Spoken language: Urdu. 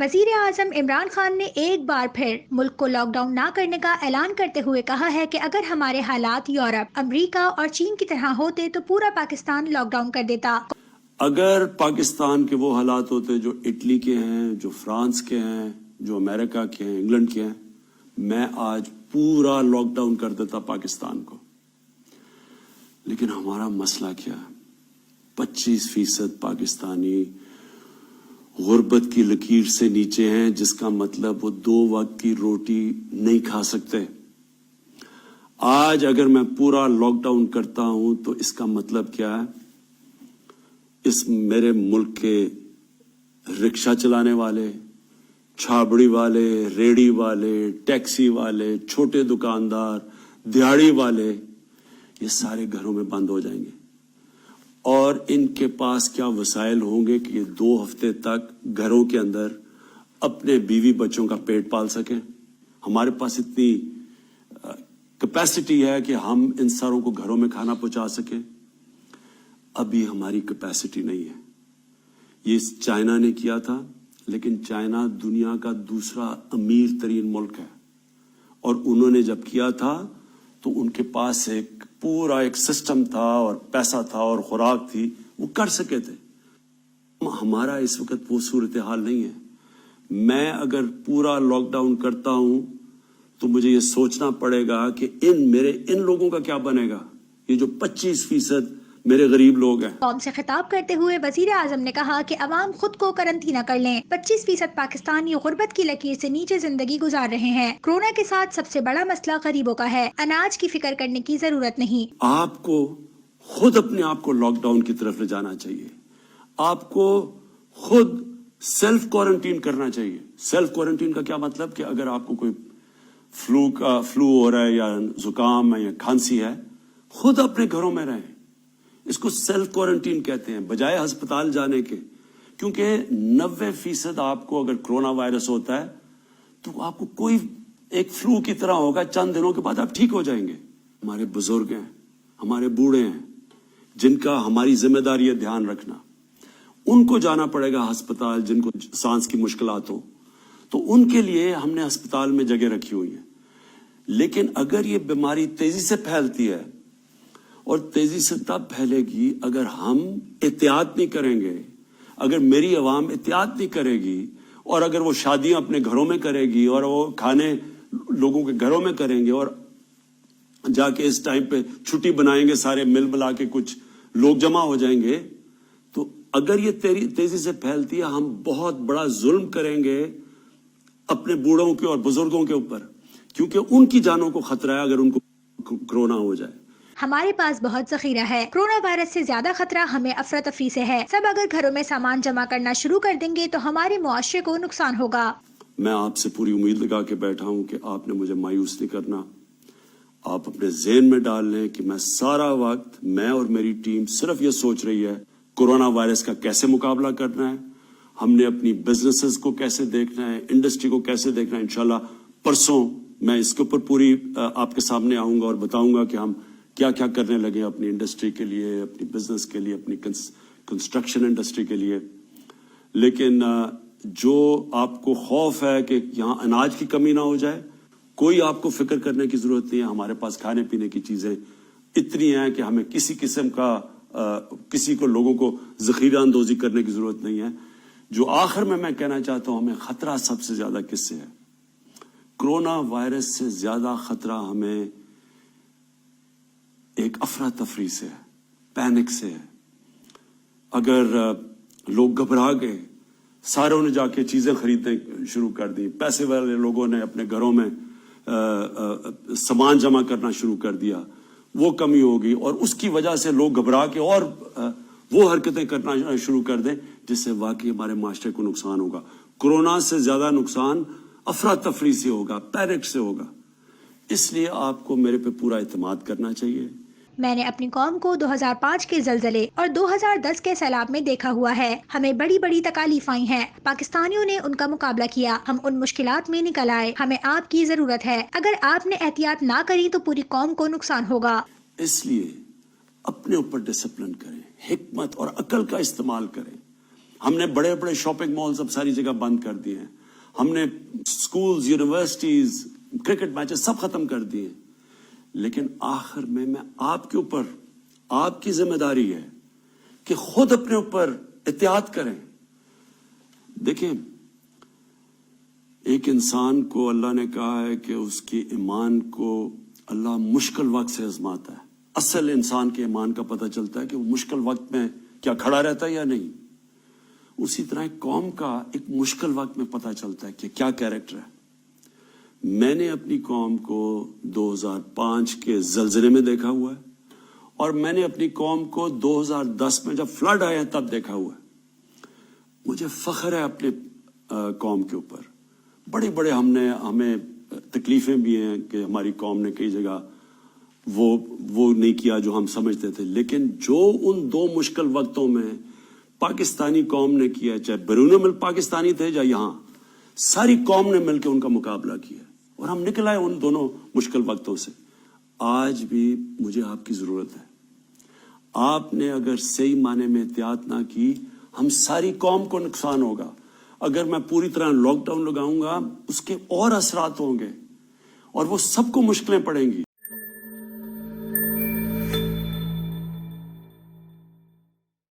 وزیر اعظم عمران خان نے ایک بار پھر ملک کو لاک ڈاؤن نہ کرنے کا اعلان کرتے ہوئے کہا ہے کہ اگر ہمارے حالات یورپ، امریکہ اور چین کی طرح ہوتے تو پورا پاکستان لاک ڈاؤن کر دیتا۔ اگر پاکستان کے وہ حالات ہوتے جو اٹلی کے ہیں، جو فرانس کے ہیں، جو امریکہ کے ہیں، انگلینڈ کے ہیں، میں آج پورا لاک ڈاؤن کر دیتا پاکستان کو۔ لیکن ہمارا مسئلہ کیا ہے؟ 25% پاکستانی غربت کی لکیر سے نیچے ہیں، جس کا مطلب وہ 2 وقت کی روٹی نہیں کھا سکتے۔ آج اگر میں پورا لاک ڈاؤن کرتا ہوں تو اس کا مطلب کیا ہے؟ اس میرے ملک کے رکشہ چلانے والے، چھابڑی والے، ریڑی والے، ٹیکسی والے، چھوٹے دکاندار، دیہڑی والے، یہ سارے گھروں میں بند ہو جائیں گے۔ اور ان کے پاس کیا وسائل ہوں گے کہ یہ 2 ہفتے تک گھروں کے اندر اپنے بیوی بچوں کا پیٹ پال سکیں؟ ہمارے پاس اتنی کیپیسٹی ہے کہ ہم ان ساروں کو گھروں میں کھانا پہنچا سکیں؟ ابھی ہماری کیپیسٹی نہیں ہے۔ یہ چائنا نے کیا تھا، لیکن چائنا دنیا کا دوسرا امیر ترین ملک ہے، اور انہوں نے جب کیا تھا تو ان کے پاس پورا ایک سسٹم تھا اور پیسہ تھا اور خوراک تھی، وہ کر سکے تھے۔ ہمارا اس وقت وہ صورتحال نہیں ہے۔ میں اگر پورا لاک ڈاؤن کرتا ہوں تو مجھے یہ سوچنا پڑے گا کہ ان لوگوں کا کیا بنے گا، یہ جو 25% میرے غریب لوگ ہیں۔ قوم سے خطاب کرتے ہوئے وزیر اعظم نے کہا کہ عوام خود کو قرنطینہ کر لیں۔ 25% پاکستانی غربت کی لکیر سے نیچے زندگی گزار رہے ہیں۔ کورونا کے ساتھ سب سے بڑا مسئلہ غریبوں کا ہے۔ اناج کی فکر کرنے کی ضرورت نہیں۔ آپ کو خود اپنے آپ کو لاک ڈاؤن کی طرف لے جانا چاہیے۔ آپ کو خود سیلف کوارنٹین کرنا چاہیے۔ سیلف کوارنٹین کا کیا مطلب کہ اگر آپ کو کوئی فلو ہو رہا ہے یا زکام ہے یا کھانسی ہے، خود اپنے گھروں میں رہیں۔ اس کو سیلف کوارنٹین کہتے ہیں، بجائے ہسپتال جانے کے۔ کیونکہ 90% آپ کو اگر کرونا وائرس ہوتا ہے تو آپ کو کوئی ایک فلو کی طرح ہوگا، چند دنوں کے بعد آپ ٹھیک ہو جائیں گے۔ ہمارے بزرگ ہیں، ہمارے بوڑھے ہیں، جن کا ہماری ذمہ داری ہے دھیان رکھنا، ان کو جانا پڑے گا ہسپتال، جن کو سانس کی مشکلات ہو، تو ان کے لیے ہم نے ہسپتال میں جگہ رکھی ہوئی ہے۔ لیکن اگر یہ بیماری تیزی سے پھیلتی ہے، اور تیزی سے تب پھیلے گی اگر ہم احتیاط نہیں کریں گے، اگر میری عوام احتیاط نہیں کرے گی، اور اگر وہ شادیاں اپنے گھروں میں کرے گی، اور وہ کھانے لوگوں کے گھروں میں کریں گے، اور جا کے اس ٹائم پہ چھٹی بنائیں گے، سارے مل ملا کے کچھ لوگ جمع ہو جائیں گے، تو اگر یہ تیزی سے پھیلتی ہے، ہم بہت بڑا ظلم کریں گے اپنے بوڑھوں کے اور بزرگوں کے اوپر، کیونکہ ان کی جانوں کو خطرہ ہے اگر ان کو کرونا ہو جائے۔ ہمارے پاس بہت ذخیرہ ہے۔ کرونا وائرس سے زیادہ خطرہ ہمیں افراتفری سے ہے۔ سب اگر گھروں میں سامان جمع کرنا شروع کر دیں گے تو ہمارے معاشرے کو نقصان ہوگا۔ میں آپ سے پوری امید لگا کے بیٹھا ہوں کہ آپ نے مجھے مایوس نہیں کرنا۔ آپ اپنے ذہن میں ڈال لیں کہ میں سارا وقت، میں اور میری ٹیم صرف یہ سوچ رہی ہے کورونا وائرس کا کیسے مقابلہ کرنا ہے، ہم نے اپنی بزنسز کو کیسے دیکھنا ہے، انڈسٹری کو کیسے دیکھنا ہے۔ انشاءاللہ پرسوں میں اس کے اوپر پوری آپ کے سامنے آؤں گا اور بتاؤں گا کہ ہم کیا کیا کرنے لگے اپنی انڈسٹری کے لیے، اپنی بزنس کے لیے، اپنی کنسٹرکشن انڈسٹری کے لیے۔ لیکن جو آپ کو خوف ہے کہ یہاں اناج کی کمی نہ ہو جائے، کوئی آپ کو فکر کرنے کی ضرورت نہیں ہے۔ ہمارے پاس کھانے پینے کی چیزیں اتنی ہیں کہ ہمیں کسی قسم کا لوگوں کو ذخیرہ اندوزی کرنے کی ضرورت نہیں ہے۔ جو آخر میں کہنا چاہتا ہوں، ہمیں خطرہ سب سے زیادہ کس سے ہے؟ کرونا وائرس سے زیادہ خطرہ ہمیں ایک افراتفری سے ہے، پینک سے ہے۔ اگر لوگ گھبرا گئے، ساروں نے جا کے چیزیں خریدنے شروع کر دی، پیسے والے لوگوں نے اپنے گھروں میں سامان جمع کرنا شروع کر دیا، وہ کمی ہوگی، اور اس کی وجہ سے لوگ گھبرا کے اور وہ حرکتیں کرنا شروع کر دیں جس سے واقعی ہمارے معاشرے کو نقصان ہوگا۔ کورونا سے زیادہ نقصان افراتفری سے ہوگا، پینک سے ہوگا۔ اس لیے آپ کو میرے پہ پورا اعتماد کرنا چاہیے۔ میں نے اپنی قوم کو 2005 کے زلزلے اور 2010 کے سیلاب میں دیکھا ہوا ہے۔ ہمیں بڑی بڑی تکالیف آئی ہیں، پاکستانیوں نے ان کا مقابلہ کیا، ہم ان مشکلات میں نکل آئے۔ ہمیں آپ کی ضرورت ہے۔ اگر آپ نے احتیاط نہ کری تو پوری قوم کو نقصان ہوگا۔ اس لیے اپنے اوپر ڈسپلن کریں، حکمت اور عقل کا استعمال کریں۔ ہم نے بڑے بڑے شاپنگ مالز اب ساری جگہ بند کر دیے ہیں. ہم نے سکولز، یونیورسٹیز، کرکٹ میچز سب ختم کر دیے. لیکن آخر میں آپ کے اوپر، آپ کی ذمہ داری ہے کہ خود اپنے اوپر احتیاط کریں. دیکھیں، ایک انسان کو اللہ نے کہا ہے کہ اس کے ایمان کو اللہ مشکل وقت سے آزماتا ہے. اصل انسان کے ایمان کا پتہ چلتا ہے کہ وہ مشکل وقت میں کیا کھڑا رہتا ہے یا نہیں. اسی طرح ایک قوم کا ایک مشکل وقت میں پتہ چلتا ہے کہ کیا کیریکٹر ہے. میں نے اپنی قوم کو 2005 کے زلزلے میں دیکھا ہوا ہے، اور میں نے اپنی قوم کو 2010 میں جب فلڈ آئے تب دیکھا ہوا ہے. مجھے فخر ہے اپنے قوم کے اوپر. بڑے بڑے ہمیں تکلیفیں بھی ہیں کہ ہماری قوم نے کئی جگہ وہ نہیں کیا جو ہم سمجھتے تھے، لیکن جو ان 2 مشکل وقتوں میں پاکستانی قوم نے کیا، چاہے بیرون ملک پاکستانی تھے یا یہاں، ساری قوم نے مل کے ان کا مقابلہ کیا اور ہم نکل آئے ان دونوں مشکل وقتوں سے. آج بھی مجھے آپ کی ضرورت ہے. آپ نے اگر صحیح معنی میں احتیاط نہ کی، ہم ساری قوم کو نقصان ہوگا. اگر میں پوری طرح لاک ڈاؤن لگاؤں گا، اس کے اور اثرات ہوں گے اور وہ سب کو مشکلیں پڑیں گی.